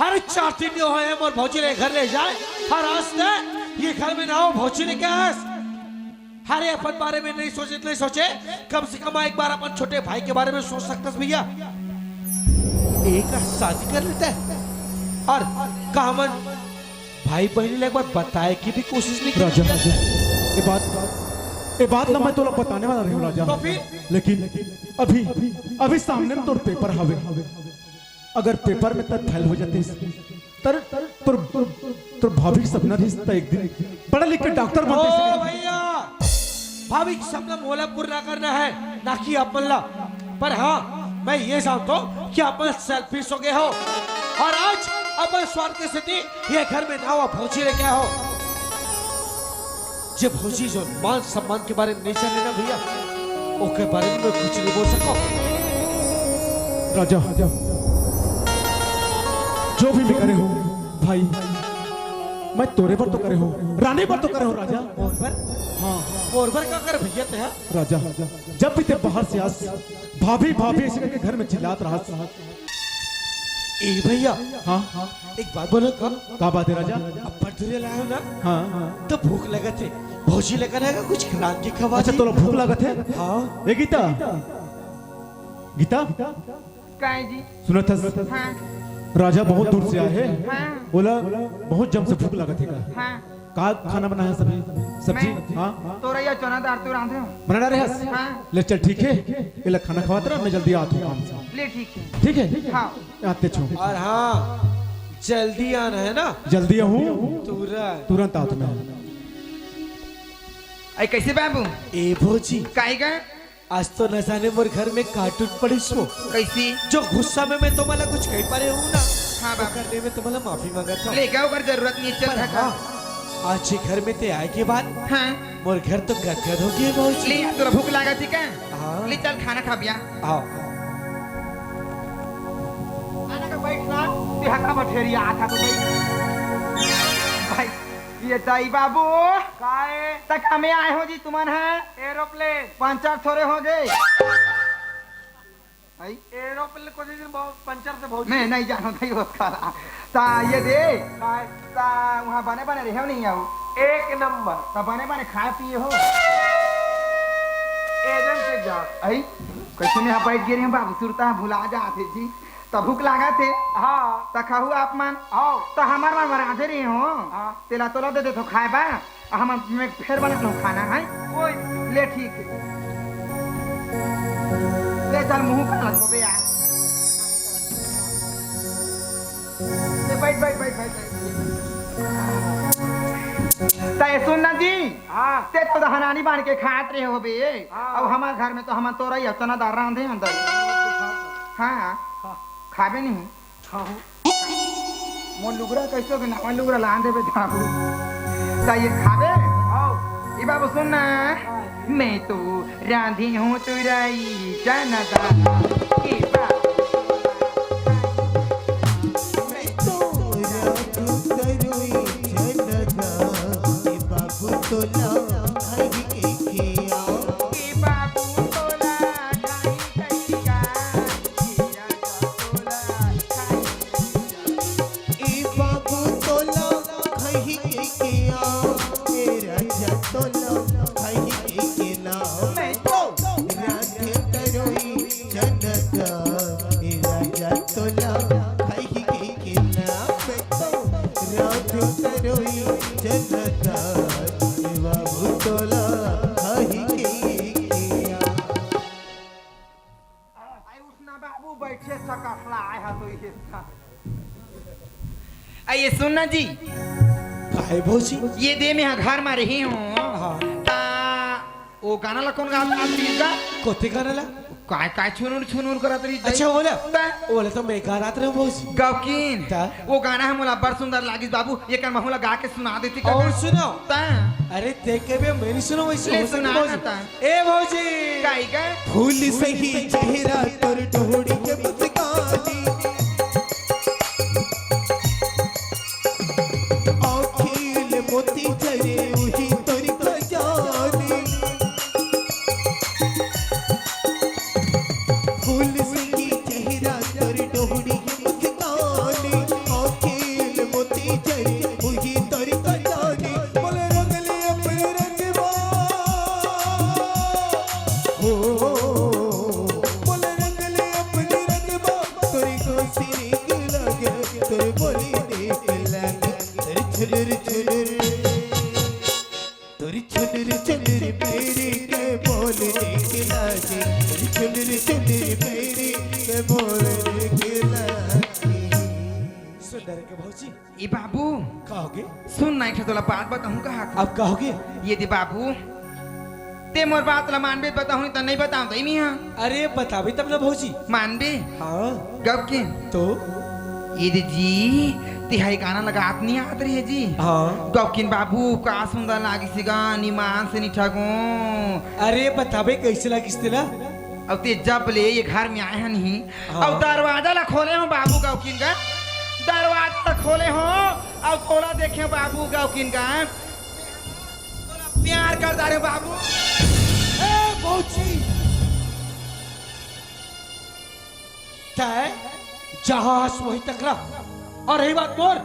हर 4 दिन हो है मोर भौजी ने घर ले जाए हर आस्ते ये घर में ना हो भौजी ने क्या है हरे अपन बारे में नहीं सोचे कम से कम एक बार अपन छोटे भाई के बारे में सोच सकते भैया एक शादी कर लेते हैं और कामन भाई बहन ने एक बार बताए की भी कोशिश नहीं की राजा ये बात ना मैं तो बताने वाला रही हूँ राजा तो फिर लेकिन अभी सामने में तोर पेपर हवे अगर पेपर में तर फैल हो जाती तो भाभी सपना रिश्ता एक दिन पढ़ा लिख के डॉक्टर बनते ओ भैया भाभी सपना मोला पूरा करना है ना कि अपन ला पर हाँ मैं ये जानता हूँ कि अपन सेल्फिश हो गए हो और आज अपन स्वार्थ की स्थिति ये घर में ना हुआ भौजी ने क्या हो जब भौजी जो मान सम्मान के बारे में नहीं जाने ना भैया ओके बारे में मैं कुछ नहीं बोल सका राजा जो भी मैं करे हो भाई मैं तोरे पर तो करे हो रानी पर तो करे हो राजा और पर हाँ और पर क्या कर भैया ते राजा जब भी ते बाहर से आस भाभी भाभी ऐसे करके घर में चिल्लात रहा ए भैया हाँ एक बात बोलो का बात है राजा अब पटुरे लाए हो ना हाँ तो भूख लगा थे भौजी लगा रहेगा कुछ खान की खवा अच्छा तो भूख लागत है हाँ ए गीता गीता काय जी सुना था हाँ राजा बहुत दूर से आए हैं हाँ बोला बहुत जम से भूख लागत है का हाँ खाना बनाया सभी सब्जी मैं- हाँ तो रैया चना दाल तू रांधे हो बना रहे हस हाँ ले चल ठीक है ये ला खाना खवाते रहा मैं जल्दी आता हूँ काम से ले ठीक है ठीक है हाँ आते छो और हाँ जल्दी आना है ना जल्दी हूँ तुरंत तुरंत आता मैं ऐ कैसे बाबू ए भौजी काय का आज तो न जाने मोर घर में कार्टून पड़ी सो कैसी जो गुस्सा में मैं तुम्हारा कुछ कह पा रहे हूँ ना हाँ वो बाबू करने में तुम्हारा माफी मांगा था ले का ओकर जरूरत नहीं चल पर रहा हाँ आज ये घर में ते आए के बाद हाँ मोर घर तो गदगद हो गया भौजी ले तोरा भूख लागा थी का हाँ ले चल खाना खा बिया आओ आना का बैठना तू हका मठेरिया आता तो भाई ये ताई बाबू काय तक हमें आए हो जी तुमन है एरोप्लेन पंचर थोड़े हो गए एरोप्लेन को दिन पंचर से बहुत मैं नहीं जानो नहीं उसका ता ये दे ता वहाँ बने बने रहे हो नहीं आओ एक नंबर ता बने बने खाए पिए हो एकदम से जा आई कैसे में बैठ गए हम बाबू सुरता भुला जाते जी तब भूख लागा थे हाँ ता खाहू आप मान आओ तो हमार मान राधे रही हो तेला तोला दे दे तो खाए बा हम मैं फिर बना लो खाना है कोई ले ठीक है ले चल मुंह का लगो बे यार ले बैठ बैठ बैठ बैठ ताए सुन ना जी हाँ ते तो हनानी बांध के खात रहे हो बे अब हमारे घर में तो हम तोरा ही चना दाल रांधे अंदर हाँ खाबे नहीं मोर लुगरा कैसे हो ना लुगरा लान देबे जाबू ता ये खाबे ई बाबू सुन ना मैं तो रांधी हूँ तुराई चना दाल के बाबू ये सुनना जी काहे भौजी ये दे मैं घर में रही हूँ वो गाना ला कौन गा कोते गाना ला काय काय छुनूर छुनूर करत रही अच्छा बोले तो मैं गा रात रहे भौजी गवकीन ता? वो गाना है मोला बड़ सुंदर लागिस बाबू ये कर महूला गा के सुना देती का और सुनो ता अरे देख के भी मेरी सुनो वैसे ले हो सकती सुना भौजी। ना ता। ए भौजी काय का फूल सही चेहरा तोर ढोड़ी के मुस्कानी आँखील मोती जरे उही तोरी खजानी फूल सही चेहरा तोर ढोड़ी के मुस्कानी के भौजी ए बाबू कहोगे सुन ना एक तोला बात बताऊं कहा अब कहोगे ये दे बाबू ते मोर बात ला मानबे बताऊं त नहीं बताऊं तो नहीं हां अरे बताबी तब ना भौजी मानबे हाँ गप के तो ये दे जी तिहाई गाना लगात नहीं आत रही है जी हाँ गपकिन बाबू का सुंदर लागी सी गानी मान से नहीं ठगो अरे बताबे कैसे लगी तेरा अब ते जब ले ये घर में आए हैं नहीं हाँ। अब दरवाजा ला खोले हो बाबू गपकिन का दरवाजा ला खोले हो अब खोला देखे बाबू गपकिन का प्यार कर रहे बाबू ए भौजी तय जहां वही टकरा और रही बात मोर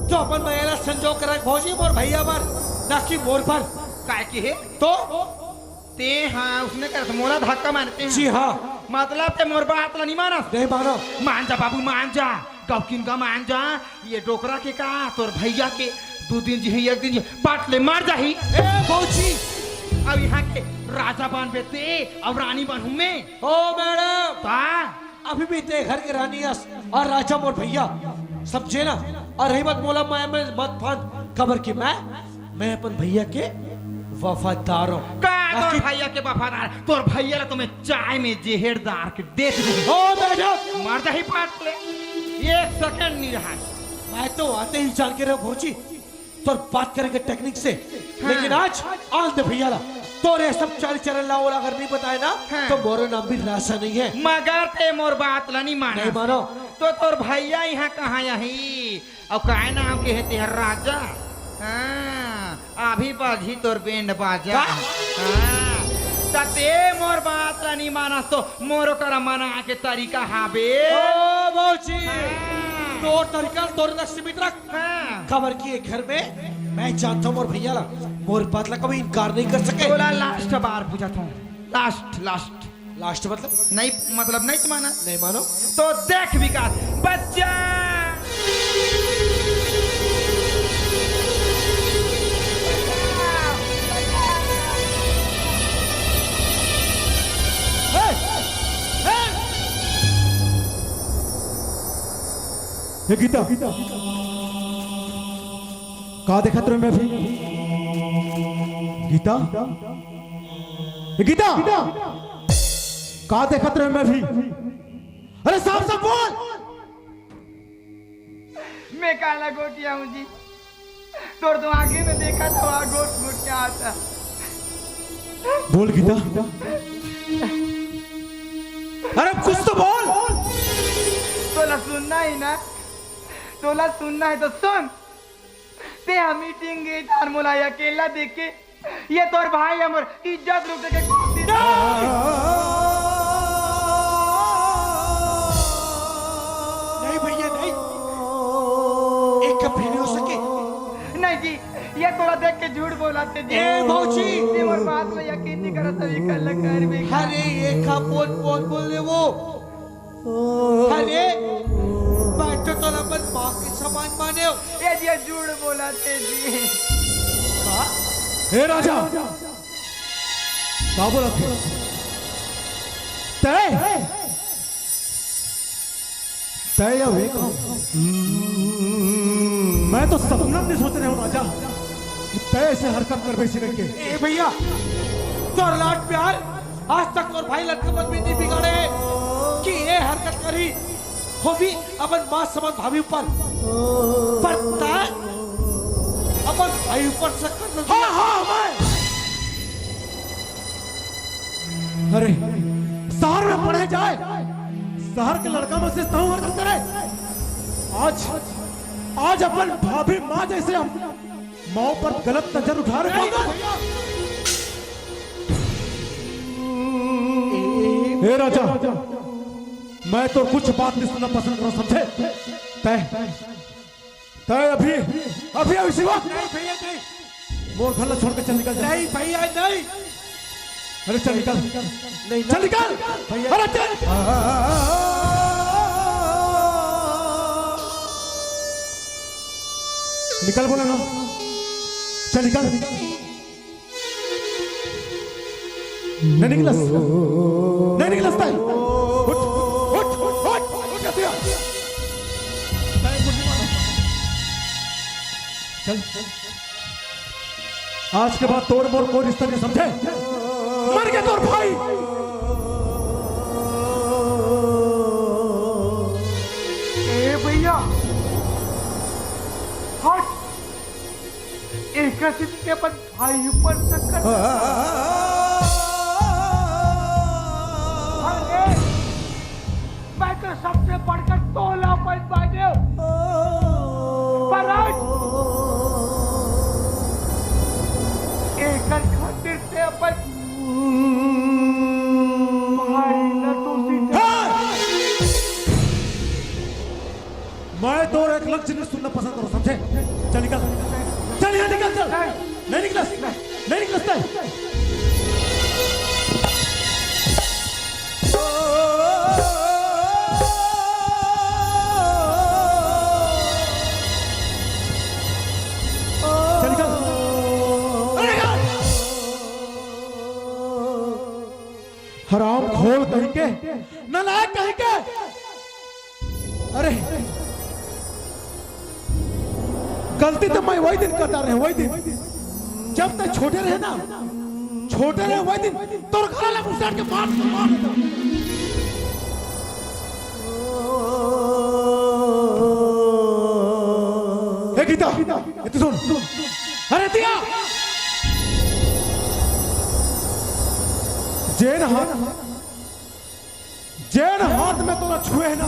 तो अपन महिला संजोग कर भौजी मोर भैया पर ना कि मोर पर काय के है तो ते हाँ उसने कर मोला धक्का मारते हैं जी हाँ मतलब ते मोर बात ला नहीं माना नहीं मानो मान जा बाबू मान जा गपकिन का मान जा ये डोकरा के का तोर भैया के 2 दिन जी एक दिन जी पाट ले मार जाही ए भौजी अब यहाँ के राजा बन बेते अब रानी बनूं मैं ओ मैडम ता अभी भी ते घर के रानी हस और राजा मोर भैया समझे ना और रही बात बोला मैं मत फान खबर की मैं अपन भैया के वफादार हूँ का तोर भैया के वफादार तोर भैया ला तुम्हें चाय में जहरदार के देख दे ओ मैडम मार जाही पाट ले 1 सेकंड नहीं रहा मैं तो आते ही जान के रहा भौजी तो बात करेंगे टेक्निक से लेकिन आज आंध भैया ला तोरे सब चाल चरण लाओ अगर नहीं बताए ना हाँ। तो मोरो नाम भी रासा नहीं है मगर ते मोर बात ला नहीं माना नहीं मानो तो तोर भैया यहाँ कहाँ यही और काय नाम के है तेहर राजा हाँ अभी बाजी तोर बैंड बाजा हाँ ते मोर बात ला नहीं माना तो मोरो कर मना के तरीका हाबे ओ भौजी हाँ। तो तरीका तोरे तक सीमित रख हाँ। खबर की एक घर में मैं जानता हूँ मोर भैया ला मोर बात ला कभी इनकार नहीं कर सके बोला लास्ट बार पूछा था लास्ट लास्ट मतलब नहीं मतलब नहीं माना नहीं मानो तो देख विकास बच्चा ये गीता कहा देखा तुम मैं भी गीता ये गीता कहा देखा तुम मैं भी अरे साफ साफ बोल मैं काला गोटिया हूँ जी तोर तो आगे में देखा था वहाँ गोट गोट क्या आता बोल गीता अरे कुछ तो बोल तोला सुनना ही ना तोला सुनना है तो सुन ते हम मीटिंग गए तार मोला अकेला देख के ये तोर भाई हमर इज्जत रुक के नहीं भैया नहीं एक कभी नहीं हो सके नहीं जी ये तोला देख के झूठ बोलाते जी ए भौजी ये मोर बात में यकीन नहीं करत तभी कल कर में अरे ये का बोल रहे वो अरे बैठो तो अपन माँ के समान माने हो ये जी झूठ बोलाते जी हे राजा का बोला थे तय तय या वे कौन? मैं तो सपना नहीं सोच रहे हूँ राजा कि तय ऐसे हरकत कर बैसी करके ए भैया तोर लाड प्यार आज तक तोर भाई लड़का मन भी नहीं बिगाड़े कि ये हरकत करी हो भी अपन माँ समझ भाभी ऊपर पर तय अपन भाई ऊपर से कर हाँ मैं अरे शहर में पढ़े जाए शहर के लड़का में से ताऊ हरकत करे आज अपन भाभी माँ जैसे हम माँ पर गलत नजर उठा रहे हे राजा मैं तो कुछ बात नहीं सुनना पसंद करूं समझे तय तय अभी शिवा नहीं भैया नहीं मोर घर छोड़ के चल निकल जा नहीं भैया नहीं अरे चल निकल नहीं चल निकल भैया अरे चल निकल बोला ना चल निकल नहीं निकलस नहीं निकलस ताई उठ उठ उठ उठ तय मुझे मारो चल आज के बाद तोड़ मोड़ कोई रिश्ता नहीं, समझे? मर गया तोर भाई। ए भैया हट, एक स्थिति के अपन भाई पर चक्कर मैं तो सबसे बढ़कर तोला पैद बाजे पर एक खातिर से अपन भाई न तो मैं तो एक लक्ष्य नहीं सुनना पसंद करूं, समझे? चल निकल, चल यहाँ निकल, चल। नहीं निकल, नहीं निकलता है। चल निकल, अरे निकल। हराम खोल कहीं के, नालायक कहीं के। अरे गलती तो मैं वही दिन करता रहे, वही दिन जब तक छोटे रहे ना, छोटे रहे वही दिन तोर घर वाला मुझसे के मार देता। ए गीता, ए तू सुन, अरे दिया जेन हाथ में तोरा छुए है ना,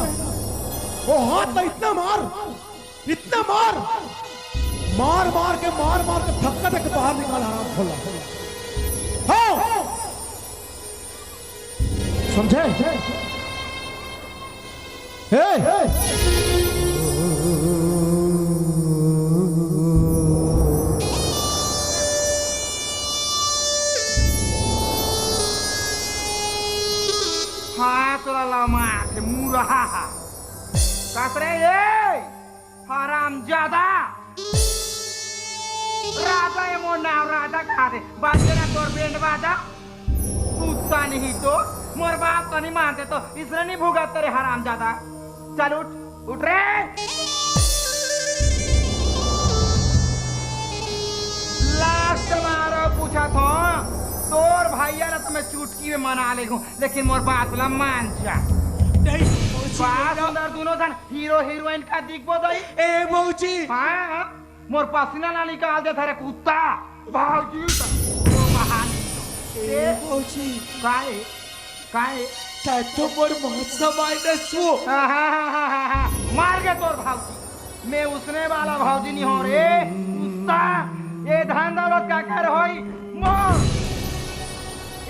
वो हाथ में इतना मार, इतना मार, मार मार के धक्का देके बाहर निकाल, हराम खोला। हाँ समझे? हाँ तोरा लमा थे मुरहा कसरे ये हराम ज्यादा राजा ये मोर नाम राजा खा दे बाजे ना तोर बेंड बाजा कुत्ता नहीं तो मोर बात तो नहीं मानते तो इसलिए नहीं भुगत तेरे हराम ज्यादा। चल उठ उठ रे। लास्ट मारो पूछा था तोर भैया ना तुम्हें चुटकी में मना ले हूँ, लेकिन मोर बात ला मान जा। बात अंदर दोनों जन हीरो हीरोइन का दिखबो दई। ए मौजी, हाँ मोर पसीना ना निकाल दे थारे कुत्ता भाजी तो महान। ए मौजी, काहे काहे तो मोर मौसा माइनस वो मार के तोर भाजी। मैं उसने वाला भाजी नहीं हो रे कुत्ता। ये धन दौलत का कर होई मोर,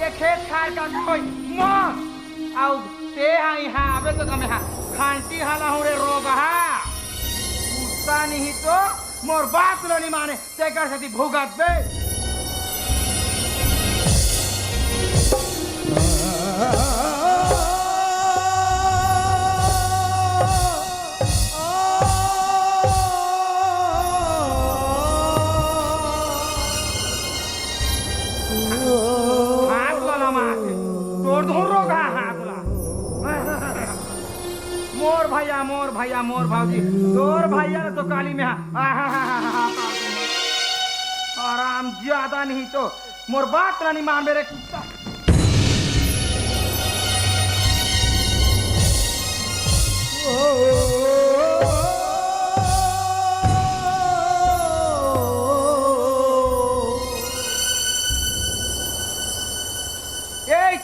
ये खेत खार का होई मोर, आउ ते यहाँ आवे तो कमे हाँ खांटी हाला हो रे रोग हा कुत्ता नहीं तो मोर बात लो नहीं माने ते कर सकती भुगत बे। हाथ वाला मार तोड़ धोर रोगा हाथ ला। मोर भैया मोर भैया मोर भाजी तोर भैया ने तो काली में आराम ज्यादा नहीं तो मोर बात नहीं मान मेरे कुत्ता। ये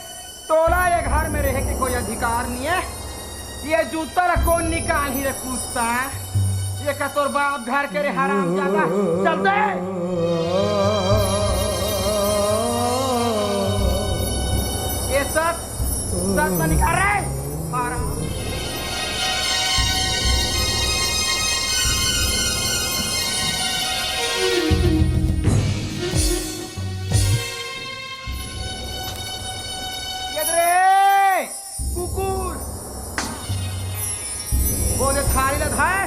तोला ये घर में रह के कोई अधिकार नहीं है। ये जूता ला कौन निकाल ही रे कुत्ता। ये का तोर बाप घर के रे हराम ज्यादा चल दे। ये सच तो निकाल रे हराम। ये रे कुकुर बोले थारी ला धाय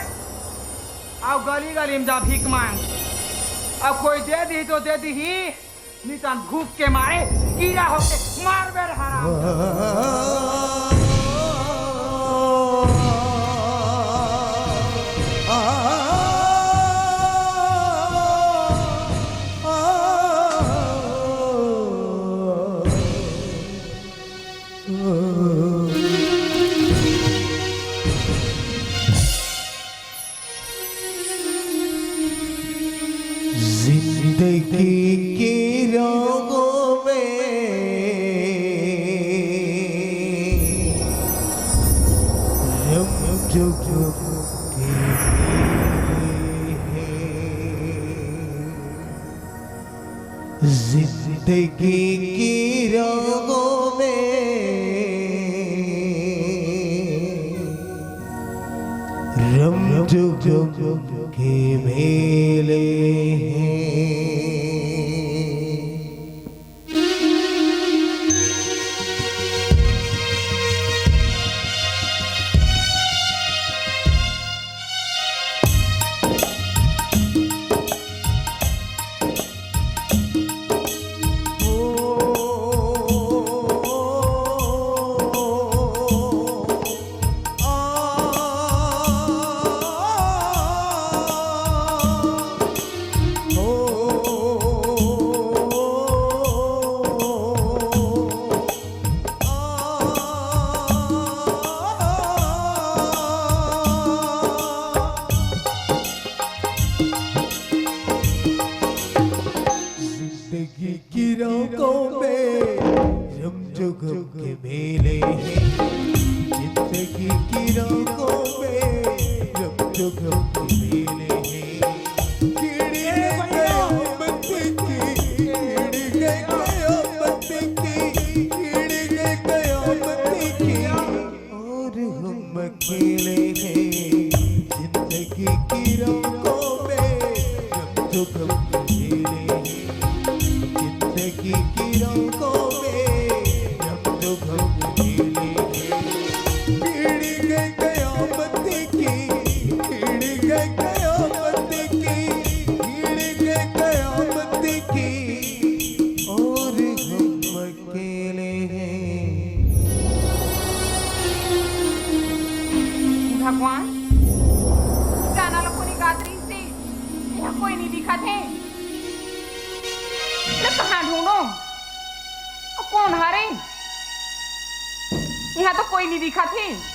अब गली गली में जा भीख मांग। अब कोई दे दी तो दे दी ही, निशान भूख के मारे कीड़ा होके मार बेर हराम। जिंदगी की रंगों में रंग जो जिंदगी की रंगों में रंग जो के मेले हैं। जिंदगी की रंगों में रंग के मेले हैं। जिंदगी की रंगों में रंग के मेले हैं। कीड़ी कयामत की, कीड़ी कयामत की, कीड़ी कयामत की, और हम अकेले हैं। जिंदगी की रंगों में रंग के मेले हैं। जिंदगी की रंगों में रंग मेले हैं। कीड़ी गई कयामत की, कीड़ी गई कयामत की, कीड़ी गई कयामत की, और हम अकेले हैं। भगवान गाना लोगों गात्री से यहाँ कोई नहीं दिखा थे। कहाँ ढूंढो? कौन हारे? यहाँ तो कोई नहीं दिखा थे।